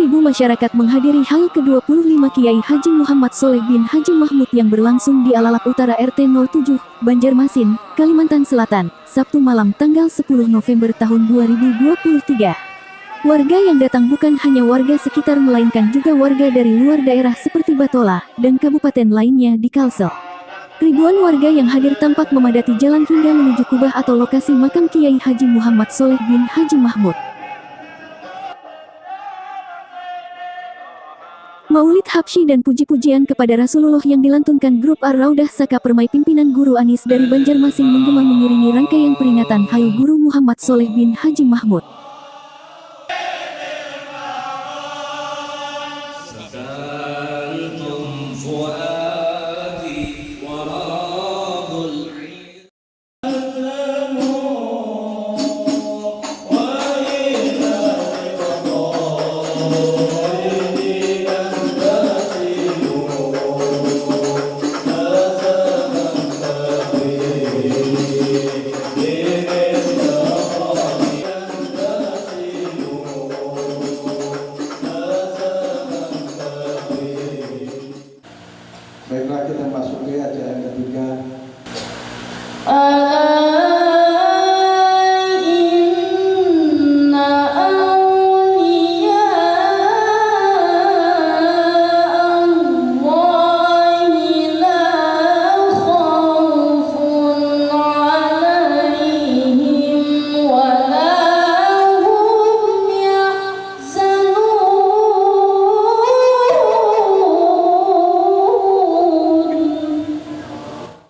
ribu masyarakat menghadiri HAUL ke-25 Kiai Haji Muhammad Sholeh bin Haji Mahmud yang berlangsung di Alalak Utara RT 07, Banjarmasin, Kalimantan Selatan, Sabtu malam tanggal 10 November tahun 2023. Warga yang datang bukan hanya warga sekitar melainkan juga warga dari luar daerah seperti Batola dan kabupaten lainnya di Kalsel. Ribuan warga yang hadir tampak memadati jalan hingga menuju kubah atau lokasi makam Kiai Haji Muhammad Sholeh bin Haji Mahmud. Maulid Habsyi dan puji-pujian kepada Rasulullah yang dilantunkan grup Ar-Raudah Saka Permai pimpinan Guru Anis dari Banjarmasin menggema mengiringi rangkaian peringatan HAUL Guru Muhammad Sholeh bin Haji Mahmud. Baiklah, kita masuki ajaran ketiga.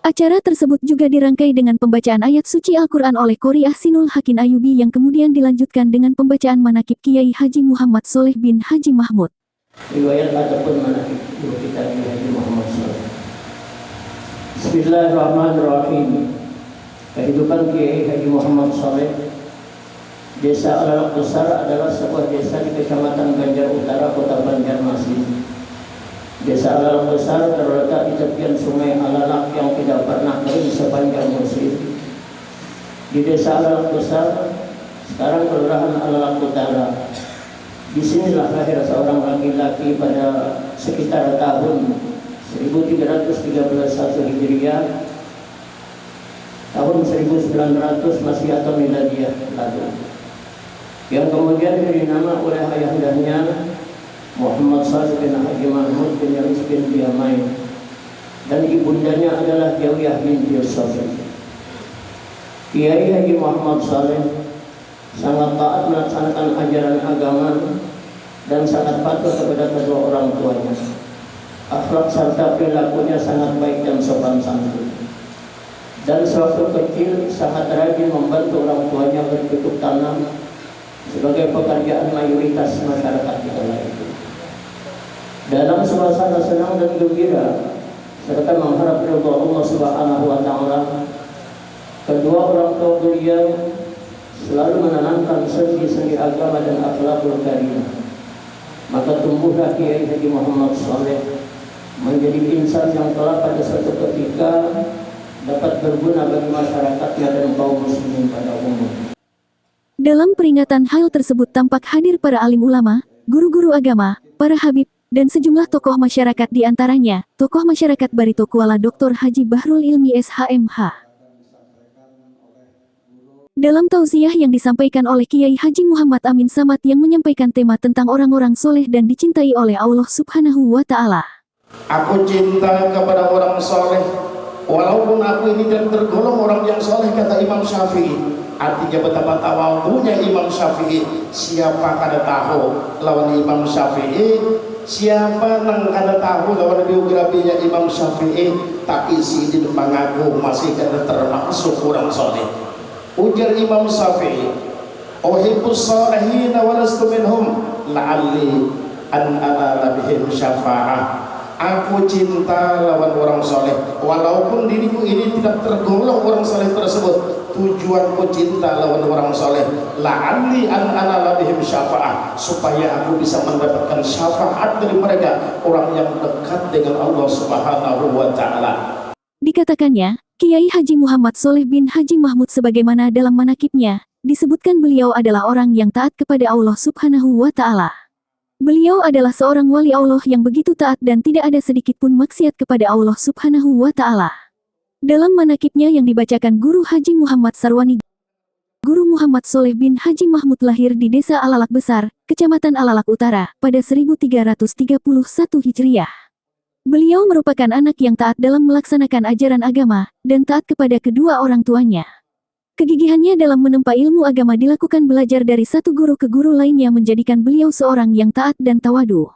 Acara tersebut juga dirangkai dengan pembacaan ayat suci Al-Quran oleh Qori Ahsinul Hakin Ayubi yang kemudian dilanjutkan dengan pembacaan manakib Kiai Haji Muhammad Sholeh bin Haji Mahmud. Riwayat ataupun manakib kita Kiai Haji Muhammad Sholeh. Bismillahirrahmanirrahim. Kehidupan Kiai Haji Muhammad Sholeh. Desa Alalak Besar adalah sebuah desa di Kecamatan Banjar Utara, Kota Banjarmasin. Desa Alalak Besar terletak di tepian sungai Alalak yang tidak pernah kering sepanjang musim. Di Desa Alalak Besar, sekarang Kelurahan Alalak Utara. Disinilah lahir seorang laki-laki pada sekitar tahun 1313 Hijriah, tahun 1900 Masih atau Miladiah lalu, yang kemudian diberi nama oleh ayahandanya Muhammad Sholeh bin Haji Mahmud bin Yaris bin Diamai, dan ibundanya adalah Jawiyah binti Yusuf. Kiai Haji Muhammad Sholeh sangat taat melaksanakan ajaran agama dan sangat patuh kepada kedua orang tuanya. Akhlak serta perilakunya sangat baik dan sopan santun. Dan sewaktu kecil sangat rajin membantu orang tuanya bercocok tanam sebagai pekerjaan mayoritas masyarakat di kala itu. Dalam suasana senang dan gembira serta mengharap ridha Allah Subhanahu wa taala, kedua orang tua beliau selalu menanamkan seni-seni agama dan akhlakul karimah. Maka tumbuhlah Kiai Haji Muhammad Sholeh menjadi insan yang telah pada suatu ketika dapat berguna bagi masyarakatnya dan kaum muslimin pada umumnya. Dalam peringatan HAUL tersebut tampak hadir para alim ulama, guru-guru agama, para habib, dan sejumlah tokoh masyarakat, di antaranya tokoh masyarakat Barito Kuala Dr. Haji Bahrul Ilmi SHMH. Dalam tausiah yang disampaikan oleh Kiai Haji Muhammad Amin Samad yang menyampaikan tema tentang orang-orang soleh dan dicintai oleh Allah Subhanahu wa Ta'ala. Aku cinta kepada orang soleh, walaupun aku ini tidak tergolong orang yang soleh, kata Imam Syafi'i. Artinya betapa tawadunya Imam Syafi'i. Siapa kada tahu lawan Imam Syafi'i? Siapa yang kada tahu lawan biografinya Imam Syafi'i? Tapi sidin mengaku masih kada termasuk orang soleh. Ujar Imam Syafi'i, "Uhibbus salihina wa lastu minhum, la'alli an anala bihim syafa'ah." Aku cinta lawan orang soleh, walaupun diriku ini tidak tergolong orang soleh tersebut. Tujuanku cinta lawan orang soleh, la'alli an anala bihim syafa'ah, supaya aku bisa mendapatkan syafaat dari mereka, orang yang dekat dengan Allah Subhanahu wa Ta'ala. Dikatakannya, Kiai Haji Muhammad Sholeh bin Haji Mahmud sebagaimana dalam manakibnya, disebutkan beliau adalah orang yang taat kepada Allah Subhanahu wa Ta'ala. Beliau adalah seorang wali Allah yang begitu taat dan tidak ada sedikit pun maksiat kepada Allah Subhanahu wa Ta'ala. Dalam manakibnya yang dibacakan Guru Haji Muhammad Sarwani, Guru Muhammad Soleh bin Haji Mahmud lahir di Desa Alalak Besar, Kecamatan Alalak Utara, pada 1331 Hijriah. Beliau merupakan anak yang taat dalam melaksanakan ajaran agama, dan taat kepada kedua orang tuanya. Kegigihannya dalam menempa ilmu agama dilakukan belajar dari satu guru ke guru lainnya menjadikan beliau seorang yang taat dan tawadu.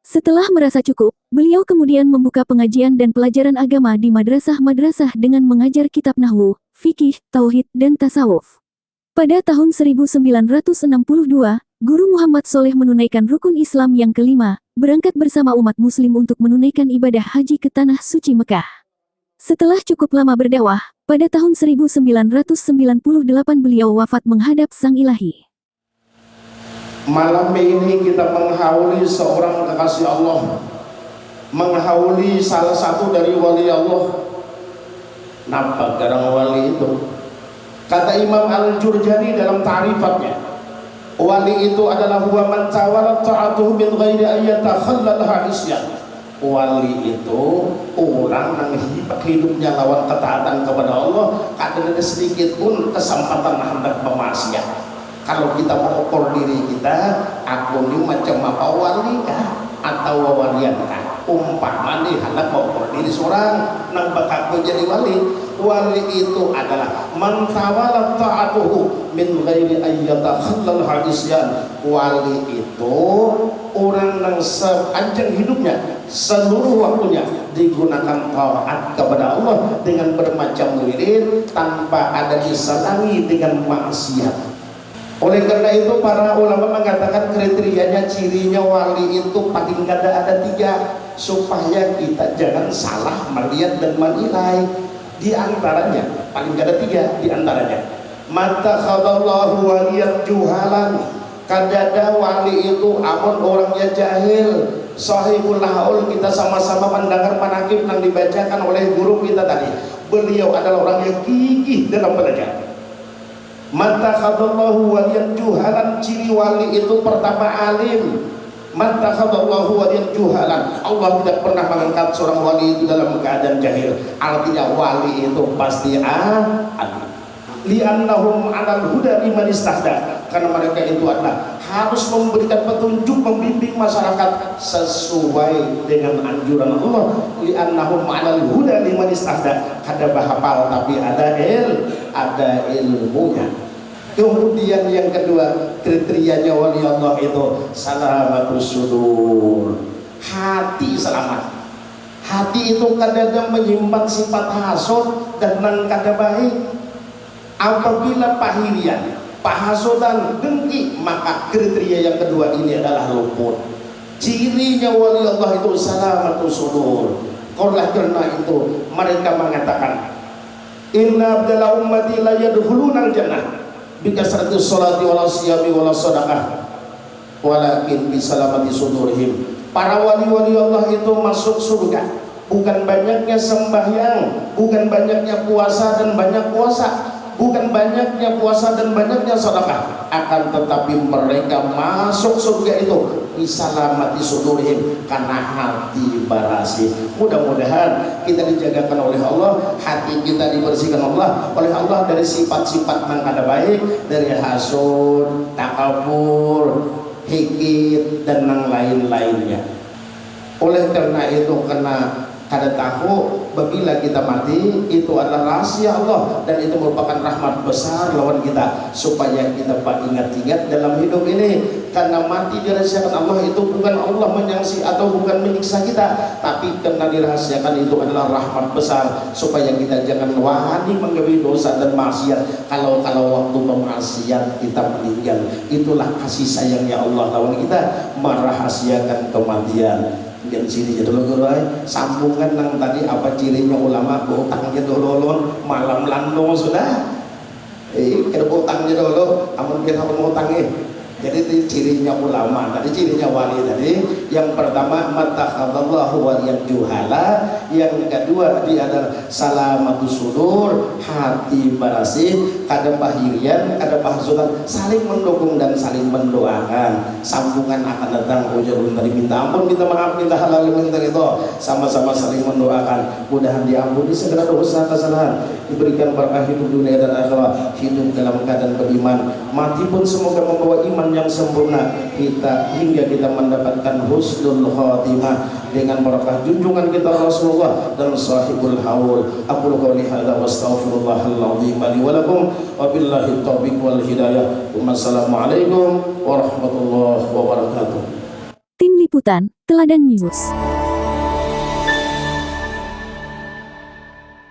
Setelah merasa cukup, beliau kemudian membuka pengajian dan pelajaran agama di madrasah-madrasah dengan mengajar kitab nahwu, fikih, tauhid, dan tasawuf. Pada tahun 1962, Guru Muhammad Soleh menunaikan rukun Islam yang kelima, berangkat bersama umat muslim untuk menunaikan ibadah haji ke Tanah Suci Mekah. Setelah cukup lama berdakwah, pada tahun 1998 beliau wafat menghadap Sang Ilahi. Malam ini kita menghauli seorang kekasih Allah, menghauli salah satu dari wali Allah. Nampak garang wali itu? Kata Imam Al-Jurjani dalam ta'rifatnya, wali itu adalah huwa man tawalat ta'atuhu min ghairi ayyatakhallalaha isyan. Wali itu orang yang hidupnya lawan ketaatan kepada Allah, kadang ada sedikit pun kesempatan hendak bermaksiat. Kalau kita mengukur diri kita, aku ini macam apa, wali kah atau walian kah? Umpama nih hendak mengukur diri seorang nang bakal menjadi wali. Wali itu adalah man tawala ta'atuhu min ghairi ayyatakhallal hadisyan. Wali itu orang yang sepanjang hidupnya, seluruh waktunya digunakan taat kepada Allah dengan bermacam wirid tanpa ada diselangi dengan maksiat. Oleh karena itu para ulama mengatakan kriterianya, cirinya wali itu paling kada ada 3 supaya kita jangan salah melihat dan menilai. Di antaranya paling kada 3 di antaranya, mata khadallahu waliyan juhalan. Kadada wali itu amun orangnya jahil, sahibul haul. Kita sama-sama mendengar manakib yang dibacakan oleh guru kita tadi. Beliau adalah orang yang gigih dalam belajar. Mata khadallahu waliyan juhalan, ciri wali itu pertama alim. Mata khadallahu waliyan juhalan, Allah tidak pernah mengangkat seorang wali itu dalam keadaan jahil. Artinya wali itu pasti alim. Li'annahum 'alal huda liman istahda, karena mereka itu adalah harus memberikan petunjuk, membimbing masyarakat sesuai dengan anjuran Allah. Li'annahum 'alal huda liman istahda, kada bahapal tapi ada ilmunya. Kemudian yang kedua, kriterianya wali Allah itu salamatus sudur, hati selamat. Hati itu kadang menyimpan sifat hasud dan nang kada baik. Apabila pahirian, pahasodan, dengki, maka kriteria yang kedua ini adalah luput. Cirinya wali Allah itu salamatus sudur. Oleh karena itu mereka mengatakan, inna abdala ummati la yadkhulunal jannah bikasrati sholati wala siyami wala sadaqah walakin bisalamati sudurihim. Para wali-wali Allah itu masuk surga bukan banyaknya sembahyang, bukan banyaknya puasa dan banyak puasa, bukan banyaknya puasa dan banyaknya sedekah, akan tetapi mereka masuk surga itu bisalamati sudurihim, karena hati barasi. Mudah-mudahan kita dijagakan oleh Allah, hati kita dibersihkan oleh Allah dari sifat-sifat yang kada baik, dari hasud, takabur, hikit dan yang lain-lainnya. Oleh karena itu, kena kada tahu bila kita mati itu adalah rahasia Allah, dan itu merupakan rahmat besar lawan kita, supaya kita ingat-ingat dalam hidup ini. Karena mati dirahasiakan Allah itu bukan Allah menyangsi atau bukan menyiksa kita, tapi karena dirahasiakan itu adalah rahmat besar, supaya kita jangan wani menggawi dosa dan maksiat. Kalau waktu bermaksiat kita meninggal, itulah kasih sayangnya Allah lawan kita, merahasiakan kematian. Yang sini jadi dulu sambungan nang tadi apa cirinya ulama, utangnya dulu malam landung sudah kita utangnya dulu, amun kita mau utangnya. Jadi cirinya ulama tadi, cirinya wali tadi Yang pertama matakhadallahu waliyan juhala, yang kedua dia adalah salamatus sudur, hati barasih, kada pahirian, kada pahsudan, saling mendukung dan saling mendoakan. Sambungan akan datang ujar dari minta ampun, minta maaf, minta halal, minta ridho, sama-sama saling mendoakan. Mudahan diampuni segala dosa kesalahan, diberikan berkah hidup dunia dan akhirat, hidup dalam keadaan beriman, mati pun semoga membawa iman yang sempurna kita hingga kita mendapatkan husnul khatimah dengan berkah junjungan kita Rasulullah dan sahibul haul. Aku qouli hadza wa astaghfirullahal azim li wa lakum wa billahi taufiq wal hidayah. Wassalamualaikum warahmatullahi wabarakatuh. Tim Liputan, Teladan News.